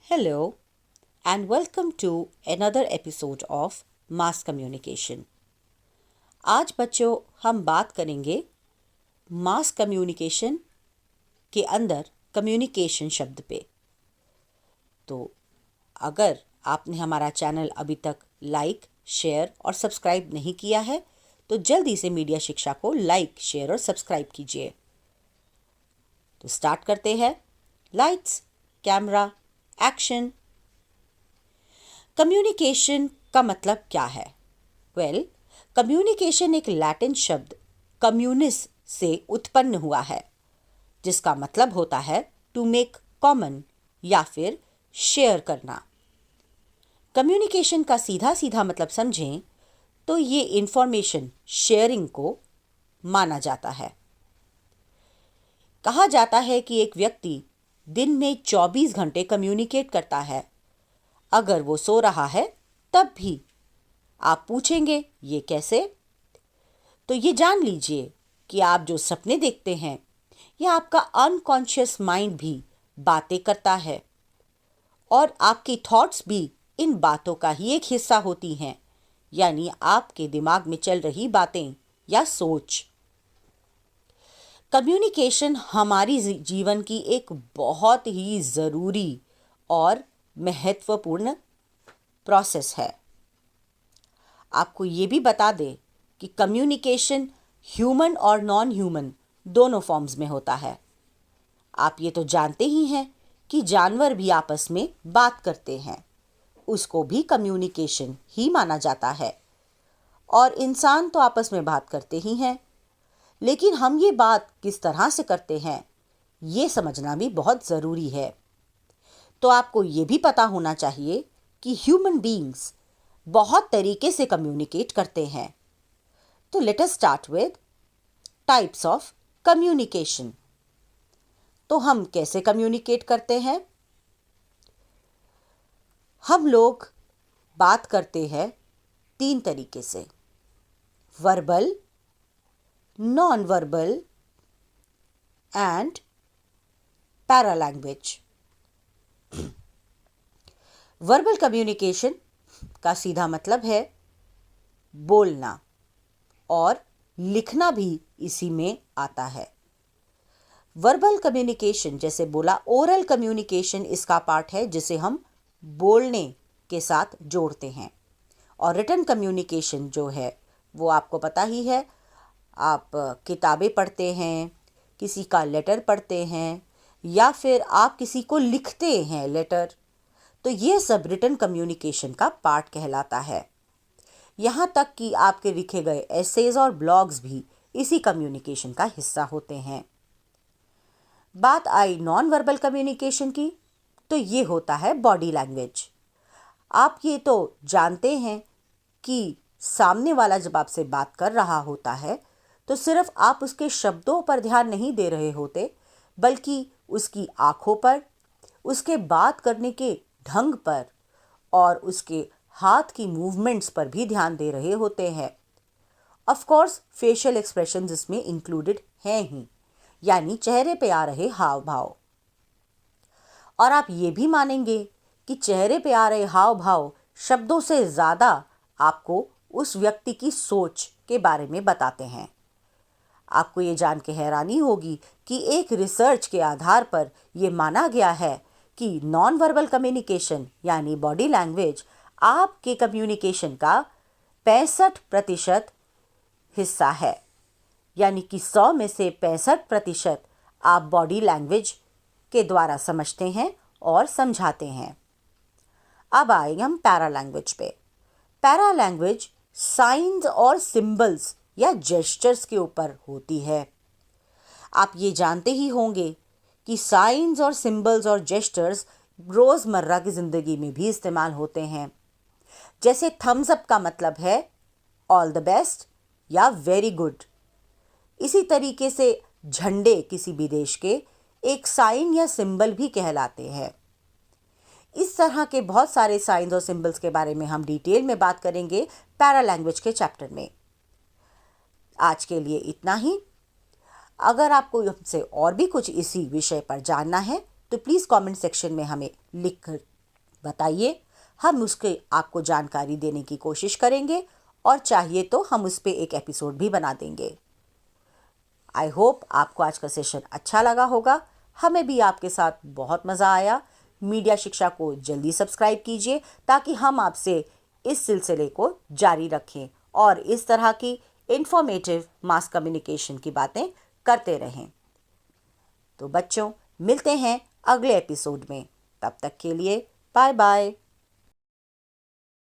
Hello and welcome to another episode of Mass Communication. आज बच्चों हम बात करेंगे मास कम्युनिकेशन के अंदर कम्युनिकेशन शब्द पे। तो अगर आपने हमारा चैनल अभी तक लाइक, शेयर और सब्सक्राइब नहीं किया है तो जल्दी से मीडिया शिक्षा को लाइक, शेयर और सब्सक्राइब कीजिए। तो स्टार्ट करते हैं। Lights, camera, action. कम्युनिकेशन का मतलब क्या है? कम्युनिकेशन एक लैटिन शब्द कम्युनिस से उत्पन्न हुआ है, जिसका मतलब होता है टू मेक कॉमन या फिर शेयर करना। कम्युनिकेशन का सीधा सीधा मतलब समझें तो ये इंफॉर्मेशन शेयरिंग को माना जाता है। कहा जाता है कि एक व्यक्ति दिन में 24 घंटे कम्युनिकेट करता है। अगर वो सो रहा है तब भी। आप पूछेंगे ये कैसे? तो ये जान लीजिए कि आप जो सपने देखते हैं या आपका अनकॉन्शियस माइंड भी बातें करता है और आपकी थॉट्स भी इन बातों का ही एक हिस्सा होती हैं, यानी आपके दिमाग में चल रही बातें या सोच। कम्युनिकेशन हमारी जीवन की एक बहुत ही ज़रूरी और महत्वपूर्ण प्रोसेस है। आपको ये भी बता दें कि कम्युनिकेशन ह्यूमन और नॉन ह्यूमन दोनों फॉर्म्स में होता है। आप ये तो जानते ही हैं कि जानवर भी आपस में बात करते हैं, उसको भी कम्युनिकेशन ही माना जाता है। और इंसान तो आपस में बात करते ही हैं, लेकिन हम ये बात किस तरह से करते हैं ये समझना भी बहुत ज़रूरी है। तो आपको ये भी पता होना चाहिए कि ह्यूमन बीइंग्स बहुत तरीके से कम्युनिकेट करते हैं। तो let us start with types of communication. तो हम कैसे कम्युनिकेट करते हैं? हम लोग बात करते हैं 3 तरीके से: verbal, non verbal and paralanguage. Verbal communication का सीधा मतलब है बोलना, और लिखना भी इसी में आता है। वर्बल कम्युनिकेशन जैसे बोला, ओरल कम्युनिकेशन इसका पार्ट है जिसे हम बोलने के साथ जोड़ते हैं। और रिटन कम्युनिकेशन जो है वो आपको पता ही है। आप किताबें पढ़ते हैं, किसी का लेटर पढ़ते हैं या फिर आप किसी को लिखते हैं लेटर, तो ये सब रिटन कम्युनिकेशन का पार्ट कहलाता है। यहाँ तक कि आपके लिखे गए एसेज और ब्लॉग्स भी इसी कम्युनिकेशन का हिस्सा होते हैं। बात आई नॉन वर्बल कम्युनिकेशन की, तो ये होता है बॉडी लैंग्वेज। आप ये तो जानते हैं कि सामने वाला जब आपसे बात कर रहा होता है तो सिर्फ आप उसके शब्दों पर ध्यान नहीं दे रहे होते, बल्कि उसकी आंखों पर, उसके बात करने के ढंग पर और उसके हाथ की मूवमेंट्स पर भी ध्यान दे रहे होते हैं। ऑफ कोर्स फेशियल एक्सप्रेशंस इसमें इंक्लूडेड हैं ही, यानी चेहरे पे आ रहे हाव भाव। और आप ये भी मानेंगे कि चेहरे पे आ रहे हाव भाव शब्दों से ज़्यादा आपको उस व्यक्ति की सोच के बारे में बताते हैं। आपको ये जान के हैरानी होगी कि एक रिसर्च के आधार पर यह माना गया है कि नॉन वर्बल कम्युनिकेशन यानी बॉडी लैंग्वेज आपके कम्युनिकेशन का 65% हिस्सा है, यानी कि 100 में से 65% आप बॉडी लैंग्वेज के द्वारा समझते हैं और समझाते हैं। अब आएंगे हम पैरा लैंग्वेज पे। पैरा लैंग्वेज साइंस और सिंबल्स या जेस्चर्स के ऊपर होती है। आप ये जानते ही होंगे कि साइंस और सिंबल्स और जेस्चर्स रोज़मर्रा की ज़िंदगी में भी इस्तेमाल होते हैं। जैसे थम्स अप का मतलब है ऑल द बेस्ट या वेरी गुड। इसी तरीके से झंडे किसी भी देश के एक साइन या सिंबल भी कहलाते हैं। इस तरह के बहुत सारे साइंस और सिंबल्स के बारे में हम डिटेल में बात करेंगे पैरा लैंग्वेज के चैप्टर में। आज के लिए इतना ही। अगर आपको हमसे और भी कुछ इसी विषय पर जानना है तो प्लीज़ कमेंट सेक्शन में हमें लिख कर बताइए, हम उसके आपको जानकारी देने की कोशिश करेंगे और चाहिए तो हम उस पर एक एपिसोड भी बना देंगे। आई होप आपको आज का सेशन अच्छा लगा होगा। हमें भी आपके साथ बहुत मज़ा आया। मीडिया शिक्षा को जल्दी सब्सक्राइब कीजिए ताकि हम आपसे इस सिलसिले को जारी रखें और इस तरह की इंफॉर्मेटिव मास कम्युनिकेशन की बातें करते रहें। तो बच्चों, मिलते हैं अगले एपिसोड में। तब तक के लिए बाय बाय।